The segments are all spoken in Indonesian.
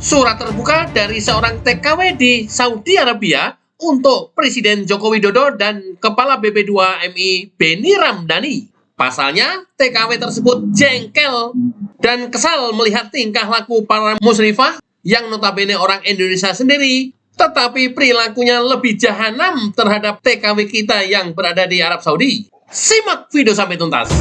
Surat terbuka dari seorang TKW di Saudi Arabia untuk Presiden Joko Widodo dan Kepala BP2MI Beni Ramdhani. Pasalnya, TKW tersebut jengkel dan kesal melihat tingkah laku para musyrifah yang notabene orang Indonesia sendiri, tetapi perilakunya lebih jahanam terhadap TKW kita yang berada di Arab Saudi. Simak video sampai tuntas.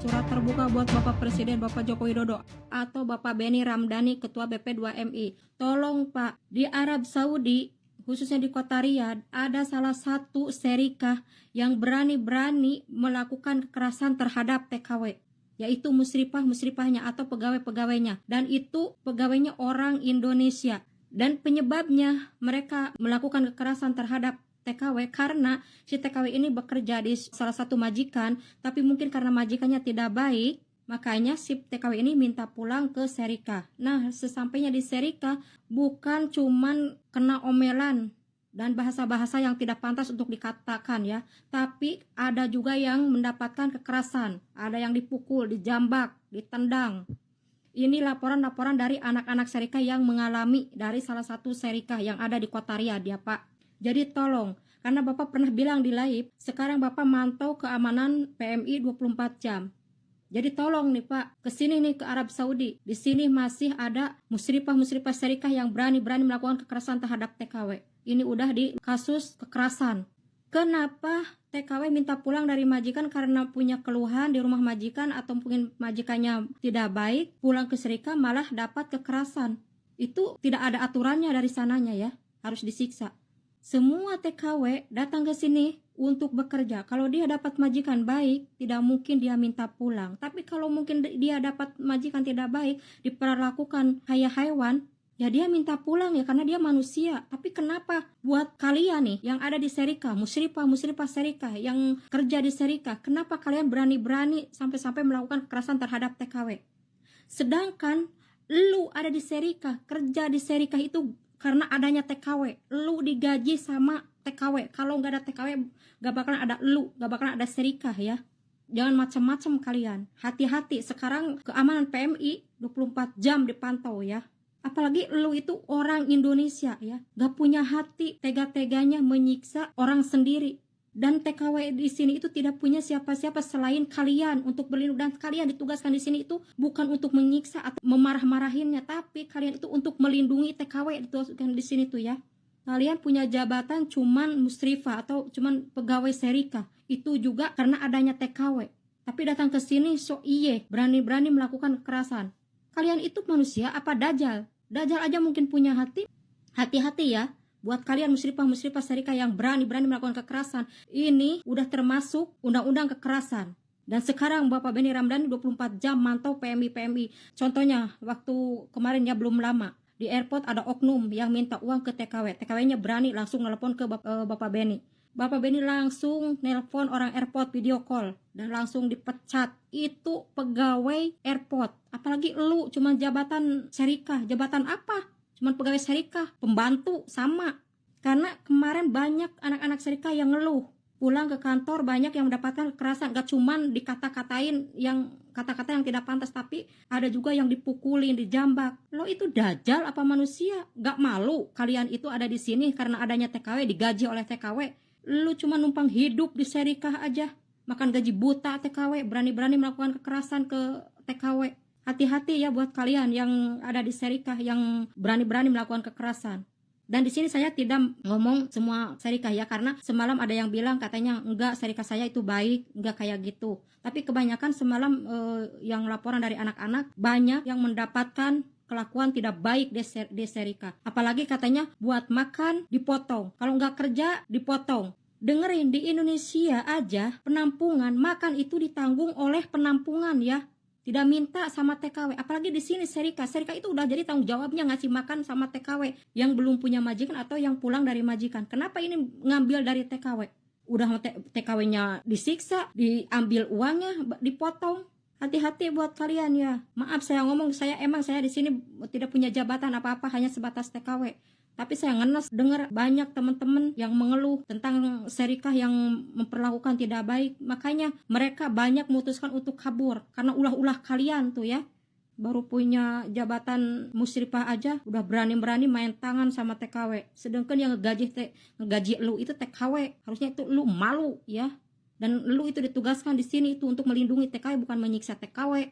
Surat terbuka buat Bapak Presiden Bapak Joko Widodo atau Bapak Beni Ramdhani, Ketua BP2MI. Tolong Pak, di Arab Saudi, khususnya di kota Riyadh, ada salah satu serikah yang berani-berani melakukan kekerasan terhadap TKW, yaitu musyrifahnya atau pegawai-pegawainya. Dan itu pegawainya orang Indonesia. Dan penyebabnya mereka melakukan kekerasan terhadap TKW karena si TKW ini bekerja di salah satu majikan, tapi mungkin karena majikannya tidak baik, makanya si TKW ini minta pulang ke serikah. Nah, sesampainya di serikah, bukan cuman kena omelan dan bahasa-bahasa yang tidak pantas untuk dikatakan ya, tapi ada juga yang mendapatkan kekerasan, ada yang dipukul, dijambak, ditendang. Ini laporan-laporan dari anak-anak serikah yang mengalami dari salah satu serikah yang ada di kota Riyadh ya Pak. Jadi tolong, karena Bapak pernah bilang di live, sekarang Bapak mantau keamanan PMI 24 jam. Jadi tolong nih Pak, kesini nih ke Arab Saudi. Di sini masih ada musyrifah serikah yang berani-berani melakukan kekerasan terhadap TKW. Ini udah di kasus kekerasan. Kenapa TKW minta pulang dari majikan karena punya keluhan di rumah majikan atau mungkin majikannya tidak baik, pulang ke serikah malah dapat kekerasan. Itu tidak ada aturannya dari sananya ya, harus disiksa. Semua TKW datang ke sini untuk bekerja. Kalau dia dapat majikan baik, tidak mungkin dia minta pulang. Tapi kalau mungkin dia dapat majikan tidak baik, diperlakukan kayak hewan, ya dia minta pulang ya karena dia manusia. Tapi kenapa buat kalian nih yang ada di serikah, musyrifah serikah yang kerja di serikah, kenapa kalian berani-berani sampai-sampai melakukan kekerasan terhadap TKW? Sedangkan lu ada di serikah, kerja di serikah itu karena adanya TKW, lu digaji sama TKW. Kalau nggak ada TKW, nggak bakalan ada lu, nggak bakalan ada serikah ya. Jangan macam-macam kalian. Hati-hati, sekarang keamanan PMI 24 jam dipantau ya. Apalagi lu itu orang Indonesia ya, nggak punya hati, tega-teganya menyiksa orang sendiri. Dan TKW di sini itu tidak punya siapa-siapa selain kalian untuk berlindung, dan kalian ditugaskan di sini itu bukan untuk menyiksa atau memarah-marahinnya, tapi kalian itu untuk melindungi TKW ditugaskan di sini tuh ya. Kalian punya jabatan cuman musyrifah atau cuman pegawai serikah, itu juga karena adanya TKW. Tapi datang ke sini berani-berani melakukan kekerasan. Kalian itu manusia apa dajjal? Dajjal aja mungkin punya hati. Hati-hati ya. Buat kalian musyrifah serikah yang berani-berani melakukan kekerasan, ini udah termasuk undang-undang kekerasan. Dan sekarang Bapak Beni Ramdhani 24 jam mantau PMI. Contohnya, waktu kemarin ya belum lama, di airport ada oknum yang minta uang ke TKW. TKW-nya berani langsung nelpon ke Bapak Beni. Bapak Beni langsung nelpon orang airport video call dan langsung dipecat. Itu pegawai airport. Apalagi lu cuma jabatan serikah. Jabatan apa? Cuman pegawai serikah, pembantu sama. Karena kemarin banyak anak-anak serikah yang ngeluh, pulang ke kantor banyak yang mendapatkan kekerasan. Gak cuman dikata-katain yang kata-kata yang tidak pantas, tapi ada juga yang dipukulin, dijambak. Lo itu dajjal apa manusia? Gak malu kalian itu ada di sini karena adanya TKW, digaji oleh TKW. Lu cuma numpang hidup di serikah aja, makan gaji buta TKW, berani-berani melakukan kekerasan ke TKW. Hati-hati ya buat kalian yang ada di serikah yang berani-berani melakukan kekerasan. Dan di sini saya tidak ngomong semua serikah ya, karena semalam ada yang bilang katanya enggak, serikah saya itu baik, enggak kayak gitu. Tapi kebanyakan semalam yang laporan dari anak-anak banyak yang mendapatkan kelakuan tidak baik di serikah. Apalagi katanya buat makan dipotong, kalau enggak kerja dipotong. Dengerin, di Indonesia aja penampungan makan itu ditanggung oleh penampungan ya. Tidak minta sama TKW, apalagi di sini serikah itu udah jadi tanggung jawabnya ngasih makan sama TKW yang belum punya majikan atau yang pulang dari majikan. Kenapa ini ngambil dari TKW? Udah TKW-nya disiksa, diambil uangnya, dipotong. Hati-hati buat kalian ya. Maaf saya ngomong, saya di sini tidak punya jabatan apa-apa, hanya sebatas TKW. Tapi saya ngenes dengar banyak teman-teman yang mengeluh tentang serikah yang memperlakukan tidak baik. Makanya mereka banyak memutuskan untuk kabur karena ulah-ulah kalian tuh ya. Baru punya jabatan musyrifah aja udah berani-berani main tangan sama TKW. Sedangkan yang ngegaji lu itu TKW. Harusnya itu lu malu ya. Dan lu itu ditugaskan di sini itu untuk melindungi TKW, bukan menyiksa TKW.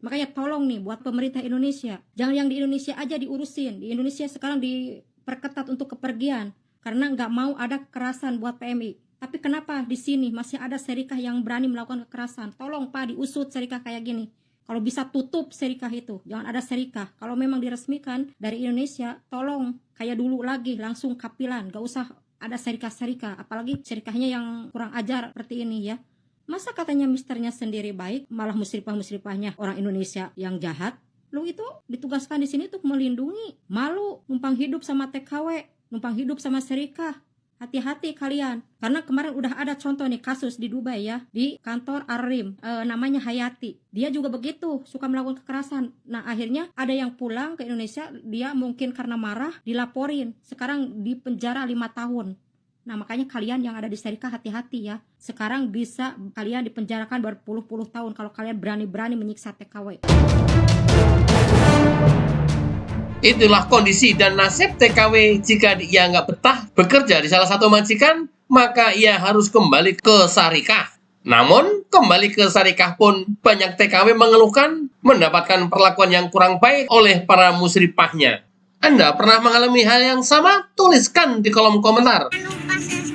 Makanya tolong nih buat pemerintah Indonesia, jangan yang di Indonesia aja diurusin. Di Indonesia sekarang diperketat untuk kepergian karena nggak mau ada kekerasan buat PMI. Tapi kenapa di sini masih ada serikah yang berani melakukan kekerasan? Tolong Pak, diusut serikah kayak gini. Kalau bisa tutup serikah itu, jangan ada serikah. Kalau memang diresmikan dari Indonesia, tolong kayak dulu lagi, langsung kapilan, gak usah ada serikah-serikah. Apalagi serikahnya yang kurang ajar seperti ini ya. Masa katanya misternya sendiri baik, malah musyrifah-musyrifahnya orang Indonesia yang jahat. Lu itu ditugaskan di sini untuk melindungi. Malu numpang hidup sama TKW, numpang hidup sama serikah. Hati-hati kalian, karena kemarin udah ada contoh nih kasus di Dubai ya, di kantor Arrim, namanya Hayati. Dia juga begitu, suka melakukan kekerasan. Nah akhirnya ada yang pulang ke Indonesia, dia mungkin karena marah dilaporin, sekarang di penjara 5 tahun. Nah makanya kalian yang ada di serikah hati-hati ya. Sekarang bisa kalian dipenjarakan berpuluh-puluh tahun kalau kalian berani-berani menyiksa TKW. Itulah kondisi dan nasib TKW jika ia nggak betah bekerja di salah satu majikan, maka ia harus kembali ke Syarikah. Namun, kembali ke Syarikah pun banyak TKW mengeluhkan mendapatkan perlakuan yang kurang baik oleh para musyrifahnya. Anda pernah mengalami hal yang sama? Tuliskan di kolom komentar. Jangan lupa subscribe